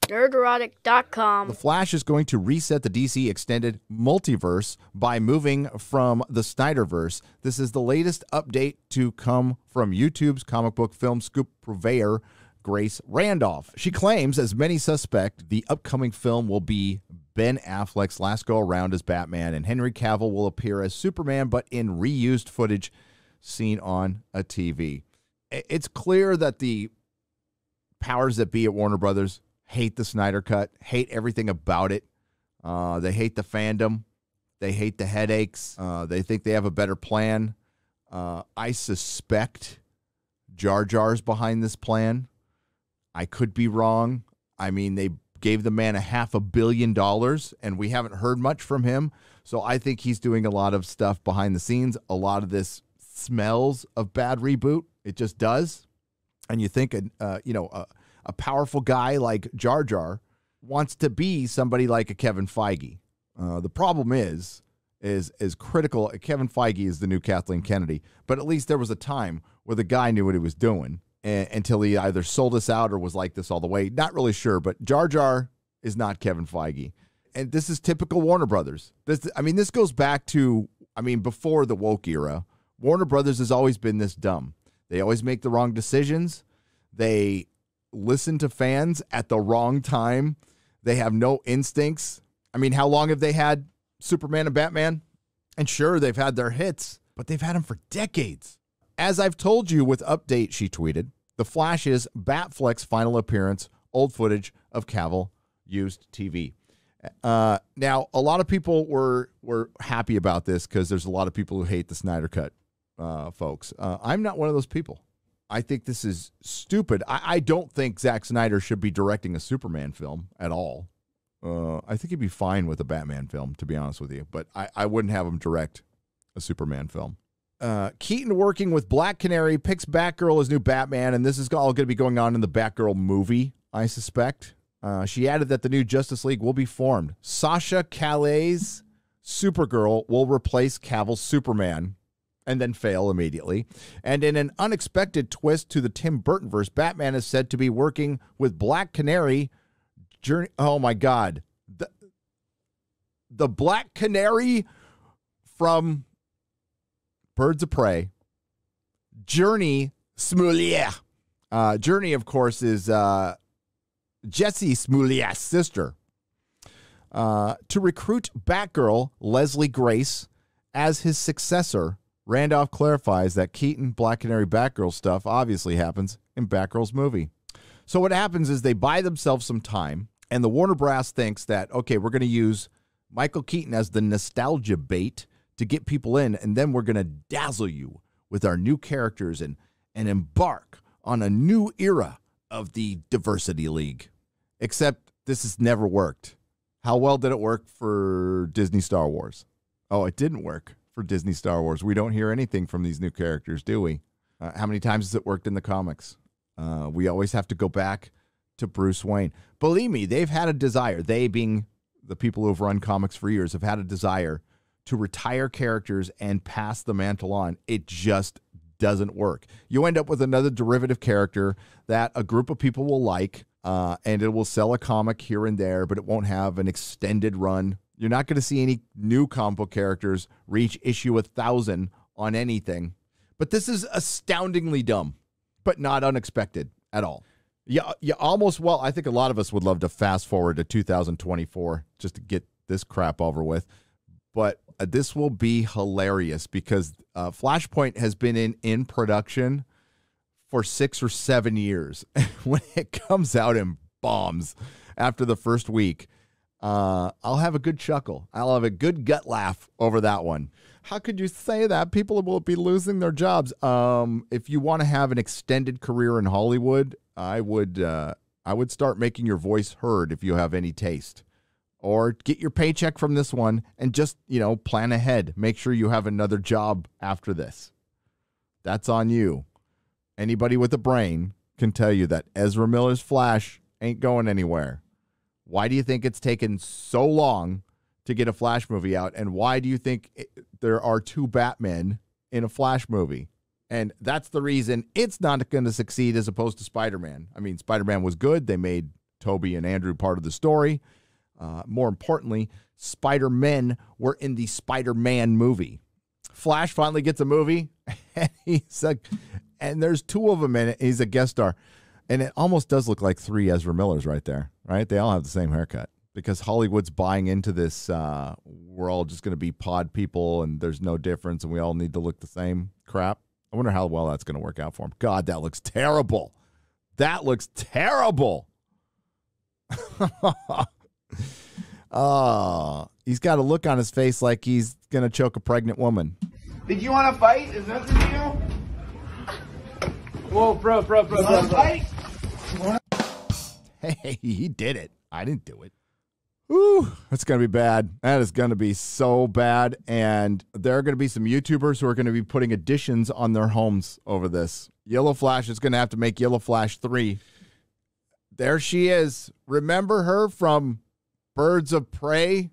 Nerdrotic.com. The Flash is going to reset the DC extended multiverse by moving from the Snyderverse. This is the latest update to come from YouTube's comic book film scoop purveyor, Grace Randolph. She claims, as many suspect, the upcoming film will be Ben Affleck's last go-around as Batman, and Henry Cavill will appear as Superman, but in reused footage seen on a TV. It's clear that the powers that be at Warner Brothers hate the Snyder Cut, hate everything about it. They hate the fandom. They hate the headaches. They think they have a better plan. I suspect Jar Jar's behind this plan. I could be wrong. I mean, they gave the man $500 million, and we haven't heard much from him. So I think he's doing a lot of stuff behind the scenes. A lot of this smells of bad reboot. It just does. And you think, a powerful guy like Jar Jar wants to be somebody like a Kevin Feige. The problem is critical. Kevin Feige is the new Kathleen Kennedy, but at least there was a time where the guy knew what he was doing until he either sold us out or was like this all the way. Not really sure, but Jar Jar is not Kevin Feige. And this is typical Warner Brothers. This goes back to, before the woke era. Warner Brothers has always been this dumb. They always make the wrong decisions. They listen to fans at the wrong time. They have no instincts. How long have they had Superman and Batman? And sure, they've had their hits, but they've had them for decades. As I've told you with Update, she tweeted, The Flash's Batfleck's final appearance, old footage of Cavill used TV. Now, a lot of people were happy about this because there's a lot of people who hate the Snyder Cut, folks. I'm not one of those people. I think this is stupid. I don't think Zack Snyder should be directing a Superman film at all. I think he'd be fine with a Batman film, to be honest with you. But I wouldn't have him direct a Superman film. Keaton working with Black Canary picks Batgirl as new Batman, and this is all going to be going on in the Batgirl movie, I suspect. She added that the new Justice League will be formed. Sasha Calais' Supergirl will replace Cavill's Superman and then fail immediately. And in an unexpected twist to the Tim Burton-verse, Batman is said to be working with Black Canary. Oh, my God. The Black Canary from Birds of Prey. Journey Smollett. Journey, of course, is Jesse Smollett's sister. To recruit Batgirl, Leslie Grace, as his successor, Randolph clarifies that Keaton, Black Canary, Batgirl stuff obviously happens in Batgirl's movie. So what happens is they buy themselves some time, and the Warner brass thinks that, okay, we're going to use Michael Keaton as the nostalgia bait to get people in, and then we're going to dazzle you with our new characters and embark on a new era of the Diversity League. Except this has never worked. How well did it work for Disney Star Wars? Oh, it didn't work for Disney Star Wars. We don't hear anything from these new characters, do we? How many times has it worked in the comics? We always have to go back to Bruce Wayne. Believe me, they've had a desire. They, being the people who have run comics for years, have had a desire to retire characters and pass the mantle on. It just doesn't work. You end up with another derivative character that a group of people will like, and it will sell a comic here and there, but it won't have an extended run. You're not going to see any new comic book characters reach issue 1,000 on anything. But this is astoundingly dumb, but not unexpected at all. Yeah, I think a lot of us would love to fast forward to 2024 just to get this crap over with. But this will be hilarious because Flashpoint has been in production for 6 or 7 years. When it comes out and bombs after the first week, I'll have a good chuckle. I'll have a good gut laugh over that one. How could you say that? People will be losing their jobs. If you want to have an extended career in Hollywood, I would start making your voice heard if you have any taste. Or get your paycheck from this one and just, plan ahead. Make sure you have another job after this. That's on you. Anybody with a brain can tell you that Ezra Miller's Flash ain't going anywhere. Why do you think it's taken so long to get a Flash movie out? And why do you think there are 2 Batmen in a Flash movie? And that's the reason it's not going to succeed as opposed to Spider-Man. Spider-Man was good. They made Toby and Andrew part of the story. More importantly, Spider-Men were in the Spider-Man movie. Flash finally gets a movie, and there's two of them in it. He's a guest star. And it almost does look like three Ezra Millers right there, right? They all have the same haircut because Hollywood's buying into this. We're all just going to be pod people and there's no difference and we all need to look the same crap. I wonder how well that's going to work out for him. God, that looks terrible. That looks terrible. He's got a look on his face like he's going to choke a pregnant woman. Did you want to fight? Is that the deal? Whoa, bro. Fight? Hey, he did it. I didn't do it. Ooh, that's going to be bad. That is going to be so bad. And there are going to be some YouTubers who are going to be putting additions on their homes over this. Yellow Flash is going to have to make Yellow Flash 3. There she is. Remember her from Birds of Prey?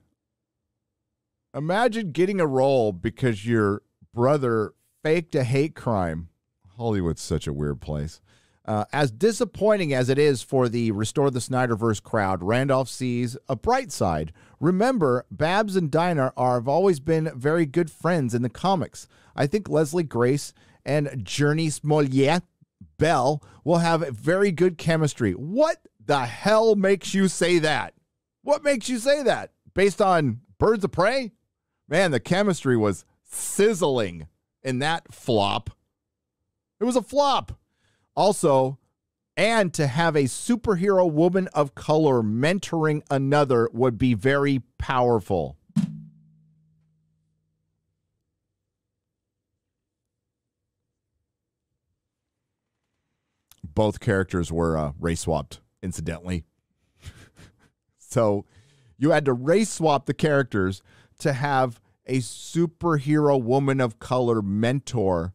Imagine getting a role because your brother faked a hate crime. Hollywood's such a weird place. As disappointing as it is for the Restore the Snyderverse crowd, Randolph sees a bright side. Remember, Babs and Dinah have always been very good friends in the comics. I think Leslie Grace and Journey Smollett Bell will have very good chemistry. What the hell makes you say that? What makes you say that? Based on Birds of Prey? Man, the chemistry was sizzling in that flop. It was a flop. Also, and to have a superhero woman of color mentoring another would be very powerful. Both characters were race swapped, incidentally. So you had to race swap the characters to have a superhero woman of color mentor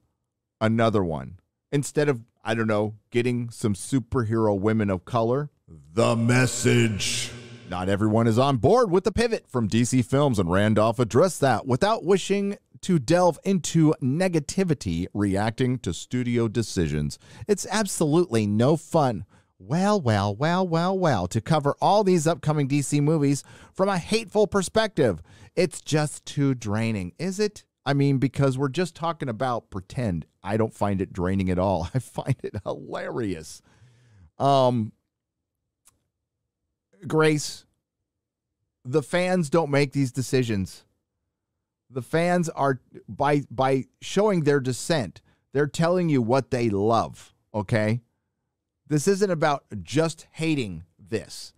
another one. Instead of, I don't know, getting some superhero women of color. The message. Not everyone is on board with the pivot from DC Films, and Randolph addressed that without wishing to delve into negativity reacting to studio decisions. It's absolutely no fun. Well, to cover all these upcoming DC movies from a hateful perspective. It's just too draining, is it? I mean, because we're just talking about pretend. I don't find it draining at all. I find it hilarious. Grace, the fans don't make these decisions. The fans are, by showing their dissent, they're telling you what they love, okay? This isn't about just hating this,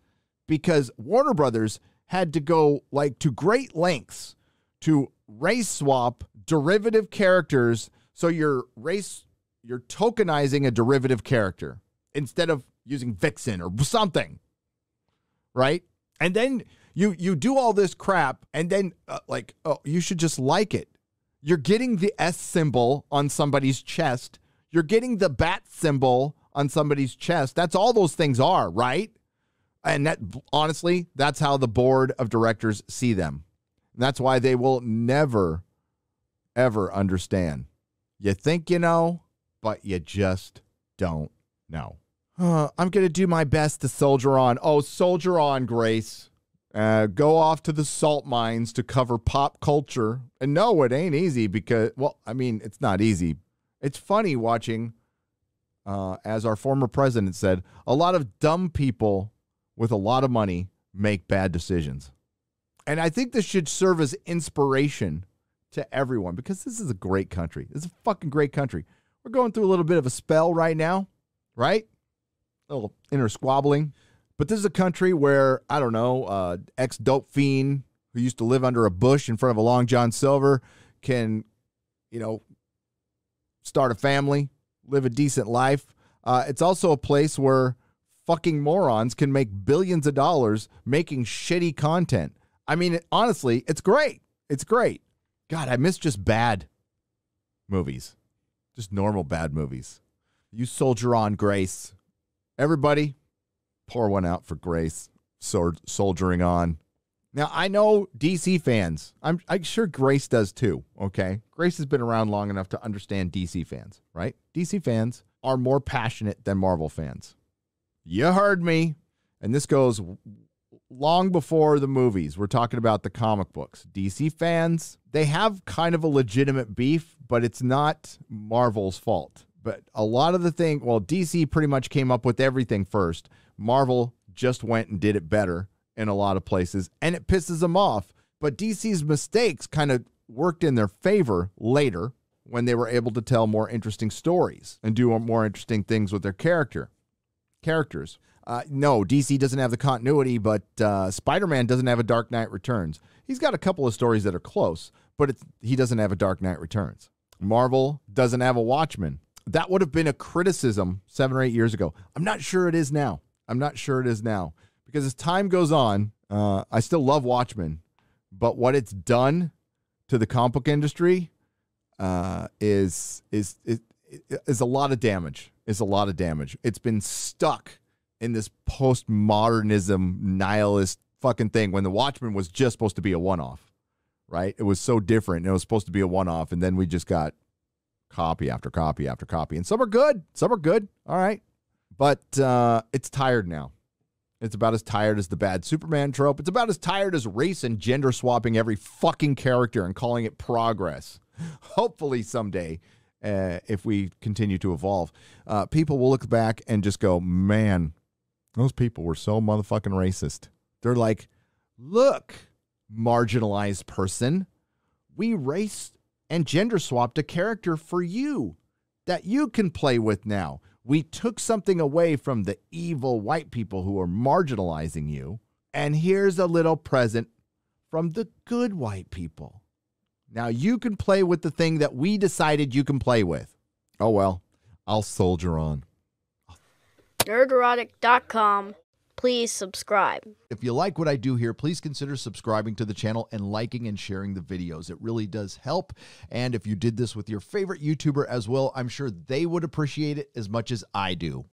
because Warner Brothers had to go to great lengths to race swap derivative characters. So you're tokenizing a derivative character instead of using Vixen or something, right? And then you do all this crap, and then you should just like it. You're getting the S symbol on somebody's chest. You're getting the bat symbol on somebody's chest. That's all those things are, right? And that, honestly, that's how the board of directors see them. And that's why they will never, ever understand. You think you know, but you just don't know. I'm going to do my best to soldier on. Oh, soldier on, Grace. Go off to the salt mines to cover pop culture. And no, it ain't easy because, well, I mean, it's not easy. It's funny watching, as our former president said, a lot of dumb people with a lot of money make bad decisions. And I think this should serve as inspiration to everyone because this is a great country. This is a fucking great country. We're going through a little bit of a spell right now, right? A little inner squabbling. But this is a country where, I don't know, ex-dope fiend who used to live under a bush in front of a Long John Silver can, start a family, live a decent life. It's also a place where fucking morons can make billions of dollars making shitty content. I mean, honestly, it's great. It's great. God, I miss just bad movies. Just normal bad movies. You soldier on, Grace. Everybody, pour one out for Grace. Soldiering on. Now, I know DC fans. I'm sure Grace does too, okay? Grace has been around long enough to understand DC fans, right? DC fans are more passionate than Marvel fans. You heard me. and this goes long before the movies. We're talking about the comic books. DC fans, they have kind of a legitimate beef, but it's not Marvel's fault. But a lot of the thing, well, DC pretty much came up with everything first. Marvel just went and did it better in a lot of places, and it pisses them off. But DC's mistakes kind of worked in their favor later when they were able to tell more interesting stories and do more interesting things with their characters. No, DC doesn't have the continuity, but Spider-Man doesn't have a Dark Knight Returns. He's got a couple of stories that are close, but he doesn't have a Dark Knight Returns. Marvel doesn't have a Watchmen. That would have been a criticism 7 or 8 years ago. I'm not sure it is now. Because as time goes on, I still love Watchmen, but what it's done to the comic book industry is a lot of damage. It's been stuck in this postmodernism nihilist fucking thing when the Watchmen was just supposed to be a one-off, right? It was so different. It was supposed to be a one-off, and then we just got copy after copy after copy. And some are good. All right. But it's tired now. It's about as tired as the bad Superman trope. It's about as tired as race and gender swapping every fucking character and calling it progress. Hopefully someday, if we continue to evolve, people will look back and just go, man, those people were so motherfucking racist. They're like, look, marginalized person, we race and gender swapped a character for you that you can play with now. We took something away from the evil white people who are marginalizing you, and here's a little present from the good white people. Now you can play with the thing that we decided you can play with. Oh, well, I'll soldier on. Nerdrotic.com. Please subscribe. If you like what I do here, please consider subscribing to the channel and liking and sharing the videos. It really does help. And if you did this with your favorite YouTuber as well, I'm sure they would appreciate it as much as I do.